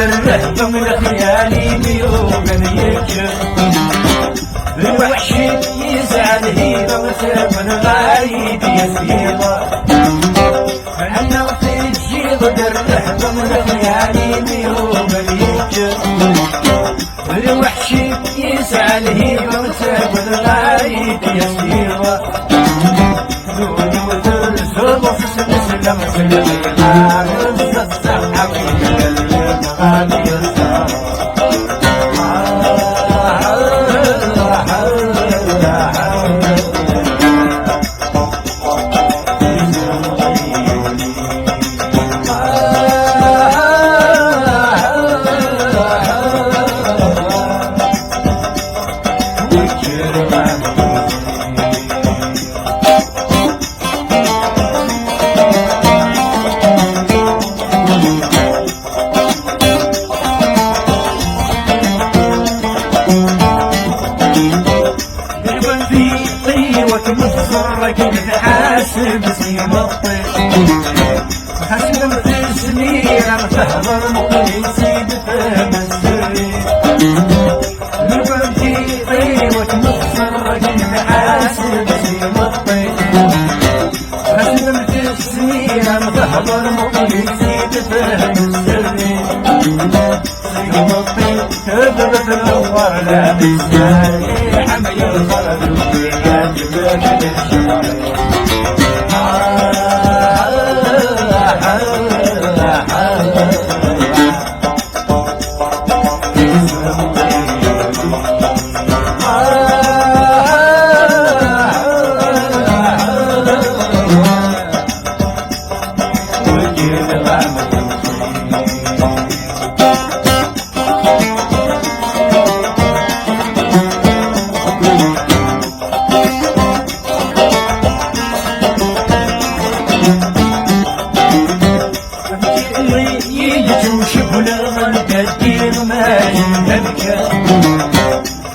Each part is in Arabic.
الرهبة من خيالي بيوم يكشف الوحش يزعل هيبة وسام الغايب يسيبة أنا في الجيب الرهبة من خيالي بيوم يكشف الوحش يزعل هيبة وسام الغايب يسيبة دوني وترزق في سلسلة مسلم عارف الصحة حاسب سيمطي حاسب السنين انا فهضر مقيسيد فهم السري نبرتي طيوة مصر كنت حاسب سيمطي حاسب السنين انا فهضر مقيسيد فهم السري سيمطي كذبت النور لا بالساري حمي الخرج ويا جبال الشارع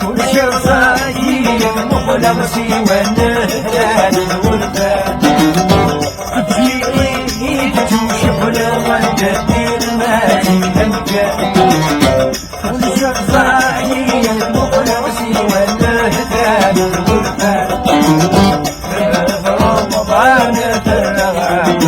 كل شيء صاير مخلصي والنهلال الوردان تجيني تشوف الغدير ما تنكا كل شيء صاير مخلصي والنهلال الوردان رمضان ترغب